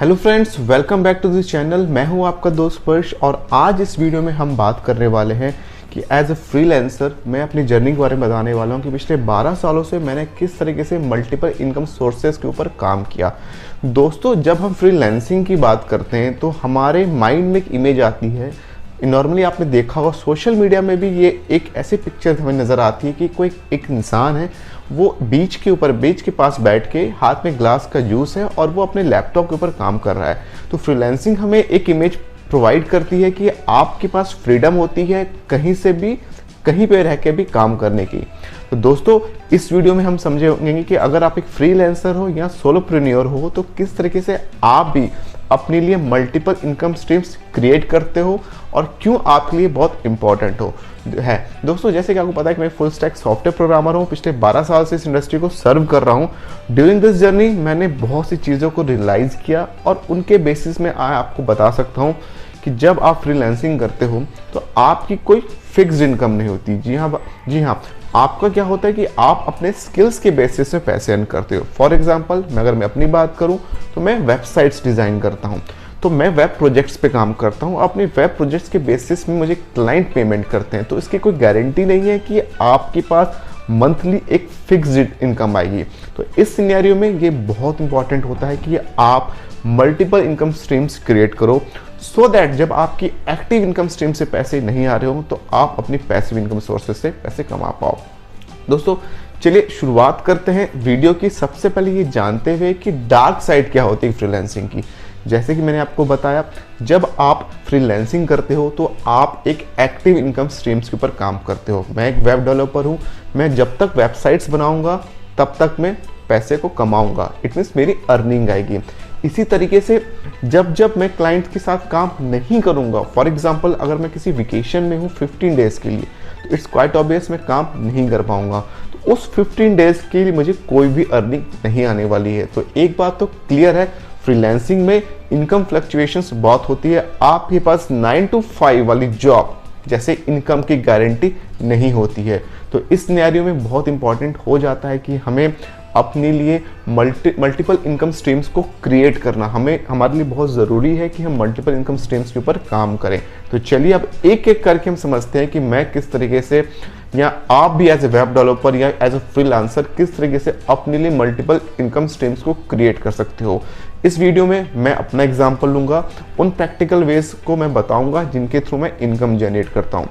Hello friends, welcome back to this channel. मैं हूं आपका दोस्त पर्श और आज इस वीडियो में हम बात करने वाले हैं कि एज अ फ्रीलांसर मैं अपनी जर्नी के बारे में बताने वाला हूं कि पिछले 12 सालों से मैंने किस तरीके से मल्टीपल इनकम सोर्सेज के ऊपर काम किया। दोस्तों, जब हम फ्रीलांसिंग की बात करते हैं तो हमारे माइंड में एक इमेज आती है। नॉर्मली आपने देखा होगा सोशल मीडिया में भी ये एक ऐसी पिक्चर हमें नज़र आती है कि कोई एक इंसान है, वो बीच के पास बैठ के हाथ में ग्लास का जूस है और वो अपने लैपटॉप के ऊपर काम कर रहा है। तो फ्रीलांसिंग हमें एक इमेज प्रोवाइड करती है कि आपके पास फ्रीडम होती है कहीं से भी, कहीं पे रह के भी काम करने की। तो दोस्तों, इस वीडियो में हम समझेंगे कि अगर आप एक फ्रीलांसर हो या सोलोप्रेन्योर हो तो किस तरीके से आप भी अपने लिए मल्टीपल इनकम स्ट्रीम्स क्रिएट करते हो और क्यों आपके लिए बहुत इंपॉर्टेंट है। दोस्तों, जैसे कि आपको पता है कि मैं फुल स्टैक सॉफ्टवेयर प्रोग्रामर हूँ, पिछले 12 साल से इस इंडस्ट्री को सर्व कर रहा हूँ। ड्यूरिंग दिस जर्नी मैंने बहुत सी चीज़ों को रियलाइज़ किया और उनके बेसिस में आपको बता सकता हूँ कि जब आप फ्रीलांसिंग करते हो तो आपकी कोई फिक्स्ड इनकम नहीं होती। जी हाँ, आपका क्या होता है कि आप अपने स्किल्स के बेसिस पे पैसे अर्न करते हो। फॉर एग्जांपल, अगर मैं अपनी बात करूं तो मैं वेबसाइट्स डिज़ाइन करता हूं, तो मैं वेब प्रोजेक्ट्स पे काम करता हूं। अपने वेब प्रोजेक्ट्स के बेसिस में मुझे क्लाइंट पेमेंट करते हैं, तो इसकी कोई गारंटी नहीं है कि आपके पास मंथली एक फिक्स्ड इनकम आएगी। तो इस सिनेरियो में ये बहुत इंपॉर्टेंट होता है कि आप मल्टीपल इनकम स्ट्रीम्स क्रिएट करो सो दैट जब आपकी एक्टिव इनकम स्ट्रीम से पैसे नहीं आ रहे हो तो आप अपनी पैसिव इनकम सोर्सेज से पैसे कमा पाओ। दोस्तों, चलिए शुरुआत करते हैं वीडियो की। सबसे पहले ये जानते हुए कि डार्क साइड क्या होती है फ्रीलांसिंग की। जैसे कि मैंने आपको बताया, जब आप फ्रीलांसिंग करते हो तो आप एक एक्टिव इनकम स्ट्रीम्स के ऊपर काम करते हो। मैं एक वेब डेवलपर हूँ, मैं जब तक वेबसाइट्स बनाऊंगा तब तक मैं पैसे को कमाऊंगा, इट मीन्स मेरी अर्निंग आएगी। इसी तरीके से जब मैं क्लाइंट के साथ काम नहीं करूंगा, फॉर एग्जांपल अगर मैं किसी वेकेशन में हूँ 15 डेज के लिए, तो इट्स क्वाइट ऑब्वियस मैं काम नहीं कर पाऊंगा। तो उस 15 डेज के लिए मुझे कोई भी अर्निंग नहीं आने वाली है। तो एक बात तो क्लियर है, फ्रीलांसिंग में इनकम फ्लक्चुएशंस बहुत होती है। आपके पास 9 to 5 वाली जॉब जैसे इनकम की गारंटी नहीं होती है। तो इस सिनेरियो में बहुत इंपॉर्टेंट हो जाता है कि हमें अपने लिए मल्टीपल इनकम स्ट्रीम्स को क्रिएट करना हमारे लिए बहुत ज़रूरी है कि हम मल्टीपल इनकम स्ट्रीम्स के ऊपर काम करें। तो चलिए अब एक एक करके हम समझते हैं कि मैं किस तरीके से, या आप भी एज ए वेब डेवलपर या एज ए फ्रीलांसर किस तरीके से अपने लिए मल्टीपल इनकम स्ट्रीम्स को क्रिएट कर सकते हो। इस वीडियो में मैं अपना एग्जाम्पल लूँगा, उन प्रैक्टिकल वेज को मैं बताऊँगा जिनके थ्रू मैं इनकम जनरेट करता हूँ।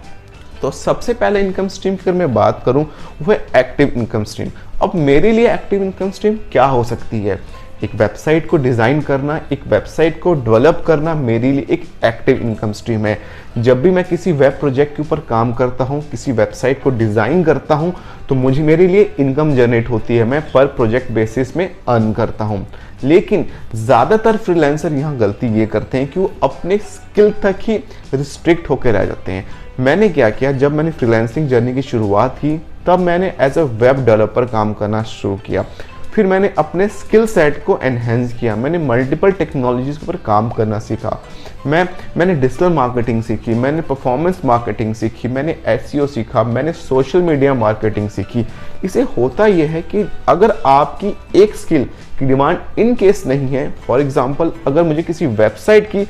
तो सबसे पहले इनकम स्ट्रीम की अगर मैं बात करूं वो है एक्टिव इनकम स्ट्रीम। अब मेरे लिए एक्टिव इनकम स्ट्रीम क्या हो सकती है? एक वेबसाइट को डिज़ाइन करना, एक वेबसाइट को डेवलप करना मेरे लिए एक एक्टिव इनकम स्ट्रीम है। जब भी मैं किसी वेब प्रोजेक्ट के ऊपर काम करता हूं, किसी वेबसाइट को डिज़ाइन करता हूं, तो मेरे लिए इनकम जनरेट होती है। मैं पर प्रोजेक्ट बेसिस में अर्न करता हूं। लेकिन ज़्यादातर फ्रीलांसर यहाँ गलती ये करते हैं कि वो अपने स्किल तक ही रिस्ट्रिक्ट होकर रह जाते हैं। मैंने क्या किया, जब मैंने फ्रीलांसिंग जर्नी की शुरुआत की तब मैंने एज अ वेब डेवलपर काम करना शुरू किया। फिर मैंने अपने स्किल सेट को एनहेंस किया, मैंने मल्टीपल टेक्नोलॉजीज़ के ऊपर काम करना सीखा। मैंने डिजिटल मार्केटिंग सीखी, मैंने परफॉर्मेंस मार्केटिंग सीखी, मैंने एसईओ सीखा, मैंने सोशल मीडिया मार्केटिंग सीखी। इसे होता यह है कि अगर आपकी एक स्किल की डिमांड इन केस नहीं है, फॉर एग्जांपल अगर मुझे किसी वेबसाइट की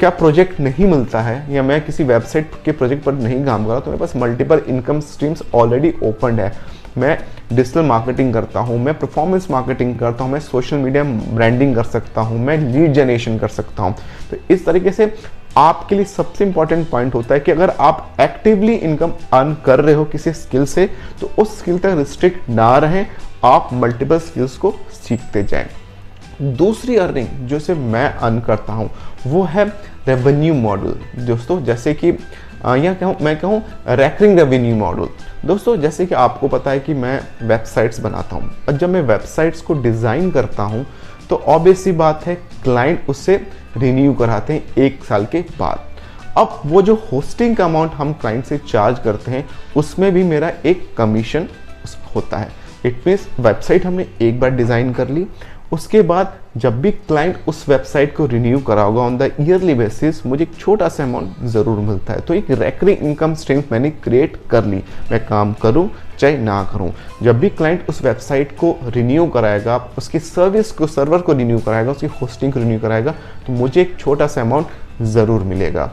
क्या प्रोजेक्ट नहीं मिलता है या मैं किसी वेबसाइट के प्रोजेक्ट पर नहीं काम कर रहा, तो मेरे पास multiple income streams already open है। मैं डिजिटल मार्केटिंग करता हूँ, मैं परफॉर्मेंस मार्केटिंग करता हूँ, मैं सोशल मीडिया ब्रांडिंग कर सकता हूँ, मैं लीड जनरेशन कर सकता हूँ। तो इस तरीके से आपके लिए सबसे इंपॉर्टेंट पॉइंट होता है कि अगर आप एक्टिवली इनकम अर्न कर रहे हो किसी स्किल से, तो उस स्किल तक रिस्ट्रिक्ट ना रहें, आप मल्टीपल स्किल्स को सीखते जाएं। दूसरी अर्निंग जो से मैं अर्न करता हूँ वो है रेवेन्यू मॉडल। दोस्तों, जैसे कि मैं कहूँ रैकरिंग रेवेन्यू मॉडल। दोस्तों, जैसे कि आपको पता है कि मैं वेबसाइट्स बनाता हूँ और जब मैं वेबसाइट्स को डिज़ाइन करता हूँ तो ऑब्वियस सी बात है क्लाइंट उससे रिन्यू कराते हैं 1 साल के बाद। अब वो जो होस्टिंग का अमाउंट हम क्लाइंट से चार्ज करते हैं उसमें भी मेरा एक कमीशन होता है। इट मीन्स वेबसाइट हमने एक बार डिज़ाइन कर ली, उसके बाद जब भी क्लाइंट उस वेबसाइट को रिन्यू कराओगा ऑन द ईयरली बेसिस, मुझे एक छोटा सा अमाउंट ज़रूर मिलता है। तो एक रेकरिंग इनकम स्ट्रीम मैंने क्रिएट कर ली। मैं काम करूँ खर्चा ना करूं। जब भी क्लाइंट उस वेबसाइट को रिन्यू कराएगा, उसकी सर्विस को, सर्वर को रिन्यू कराएगा, उसकी होस्टिंग को रिन्यू कराएगा, तो मुझे एक छोटा सा अमाउंट ज़रूर मिलेगा।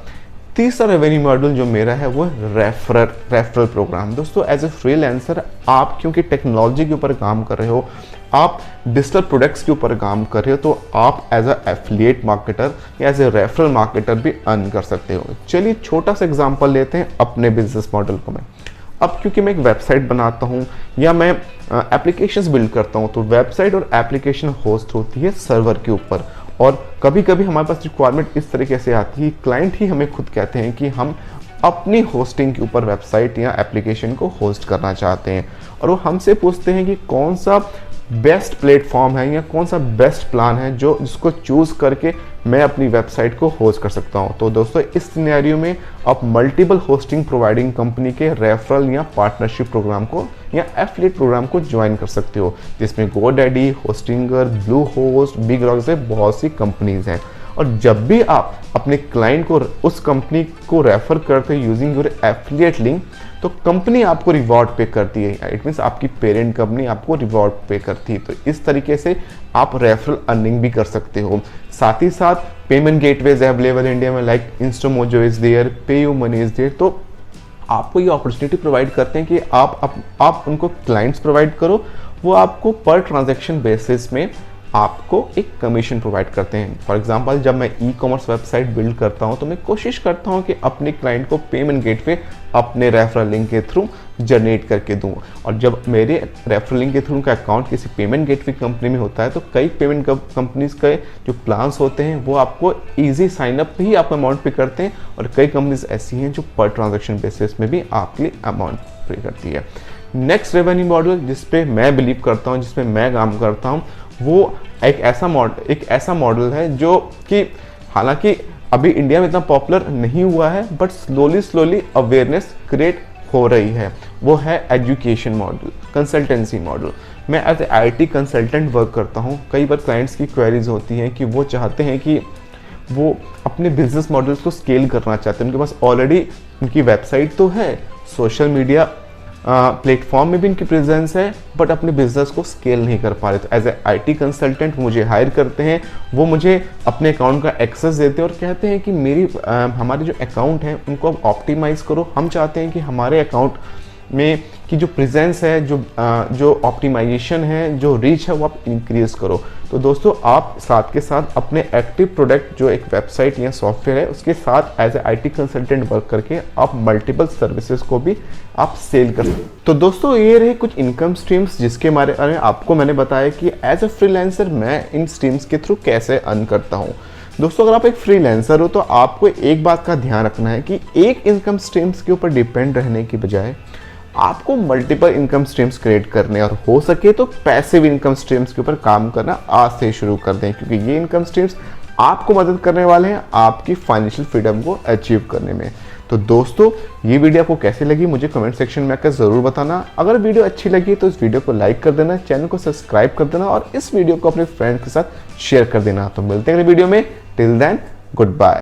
तीसरा रेवेन्यू मॉडल जो मेरा है वो रेफरल प्रोग्राम। दोस्तों एज ए फ्रीलांसर आप क्योंकि टेक्नोलॉजी के ऊपर काम कर रहे हो, आप डिजिटल प्रोडक्ट्स के ऊपर काम कर रहे हो, तो आप एज अ एफिलिएट मार्केटर या एज ए रेफरल मार्केटर भी अर्न कर सकते हो। चलिए छोटा सा एग्जांपल लेते हैं अपने बिजनेस मॉडल को। मैं अब क्योंकि मैं एक वेबसाइट बनाता हूँ या मैं एप्लीकेशंस बिल्ड करता हूँ, तो वेबसाइट और एप्लीकेशन होस्ट होती है सर्वर के ऊपर। और कभी कभी हमारे पास रिक्वायरमेंट इस तरीके से आती है, क्लाइंट ही हमें खुद कहते हैं कि हम अपनी होस्टिंग के ऊपर वेबसाइट या एप्लीकेशन को होस्ट करना चाहते हैं, और वो हमसे पूछते हैं कि कौन सा बेस्ट प्लेटफॉर्म है या कौन सा बेस्ट प्लान है जो जिसको चूज़ करके मैं अपनी वेबसाइट को होस्ट कर सकता हूं। तो दोस्तों इस सिनेरियो में आप मल्टीपल होस्टिंग प्रोवाइडिंग कंपनी के रेफरल या पार्टनरशिप प्रोग्राम को या एफिलिएट प्रोग्राम को ज्वाइन कर सकते हो, जिसमें GoDaddy, Hostinger, blue host, big rock से बहुत सी कंपनीज हैं। और जब भी आप अपने क्लाइंट को उस कंपनी को रेफर करते हो यूजिंग योर एफिलिएट लिंक, तो कंपनी आपको रिवॉर्ड पे करती है। इट मीन्स आपकी पेरेंट कंपनी आपको रिवॉर्ड पे करती है। तो इस तरीके से आप रेफरल अर्निंग भी कर सकते हो। साथ ही साथ पेमेंट गेटवेज अवेलेबल इंडिया में, like Instamojo is there, PayU money is there. तो आपको ये अपॉर्चुनिटी प्रोवाइड करते हैं कि आप उनको क्लाइंट्स प्रोवाइड करो, वो आपको पर ट्रांजैक्शन बेसिस में आपको एक कमीशन प्रोवाइड करते हैं। फॉर एग्जांपल जब मैं ई कॉमर्स वेबसाइट बिल्ड करता हूं, तो मैं कोशिश करता हूं कि अपने क्लाइंट को पेमेंट गेटवे अपने रेफरल लिंक के थ्रू जनरेट करके दूं। और जब मेरे रेफरल लिंक के थ्रू का अकाउंट किसी पेमेंट गेटवे कंपनी में होता है, तो कई पेमेंट कंपनीज के जो प्लान्स होते हैं वो आपको ईजी साइनअप पे ही आप अमाउंट पे करते हैं, और कई कंपनीज ऐसी हैं जो पर ट्रांजेक्शन बेसिस में भी आपके लिए अमाउंट पे करती है। नेक्स्ट रेवेन्यू मॉडल जिस पे मैं बिलीव करता हूँ, जिसमें मैं काम करता हूँ, वो एक ऐसा मॉडल है जो कि हालांकि अभी इंडिया में इतना पॉपुलर नहीं हुआ है, बट स्लोली अवेयरनेस क्रिएट हो रही है। वो है एजुकेशन मॉडल, कंसल्टेंसी मॉडल। मैं as a IT consultant work करता हूँ। कई बार क्लाइंट्स की क्वेरीज होती हैं कि वो चाहते हैं कि वो अपने बिजनेस मॉडल्स को स्केल करना चाहते हैं। उनके पास ऑलरेडी उनकी वेबसाइट तो है, सोशल मीडिया प्लेटफॉर्म में भी इनकी प्रेजेंस है, बट अपने बिजनेस को स्केल नहीं कर पा रहे। तो एज ए आईटी कंसल्टेंट मुझे हायर करते हैं, वो मुझे अपने अकाउंट का एक्सेस देते हैं और कहते हैं कि हमारे जो अकाउंट हैं उनको आप ऑप्टिमाइज़ करो। हम चाहते हैं कि हमारे अकाउंट में की जो प्रेजेंस है, जो ऑप्टिमाइजेशन है, जो रीच है, वो आप इंक्रीज करो। तो दोस्तों आप साथ के साथ अपने एक्टिव प्रोडक्ट जो एक वेबसाइट या सॉफ्टवेयर है उसके साथ as a IT consultant work करके आप मल्टीपल सर्विसेज को भी आप सेल कर सकते। तो दोस्तों ये रहे कुछ इनकम स्ट्रीम्स जिसके बारे में आपको मैंने बताया कि एज ए फ्रीलांसर मैं इन स्ट्रीम्स के थ्रू कैसे अर्न करता हूँ। दोस्तों अगर आप एक फ्रीलांसर हो तो आपको एक बात का ध्यान रखना है कि एक इनकम स्ट्रीम्स के ऊपर डिपेंड रहने की बजाय आपको मल्टीपल इनकम स्ट्रीम्स क्रिएट करने, और हो सके तो पैसिव इनकम स्ट्रीम्स के ऊपर काम करना आज से शुरू कर दें, क्योंकि ये इनकम स्ट्रीम्स आपको मदद करने वाले हैं आपकी फाइनेंशियल फ्रीडम को अचीव करने में। तो दोस्तों ये वीडियो आपको कैसी लगी मुझे कमेंट सेक्शन में आकर ज़रूर बताना। अगर वीडियो अच्छी लगी तो इस वीडियो को लाइक कर देना, चैनल को सब्सक्राइब कर देना और इस वीडियो को अपने फ्रेंड्स के साथ शेयर कर देना। तो मिलते हैं अगले वीडियो में। Till then good bye.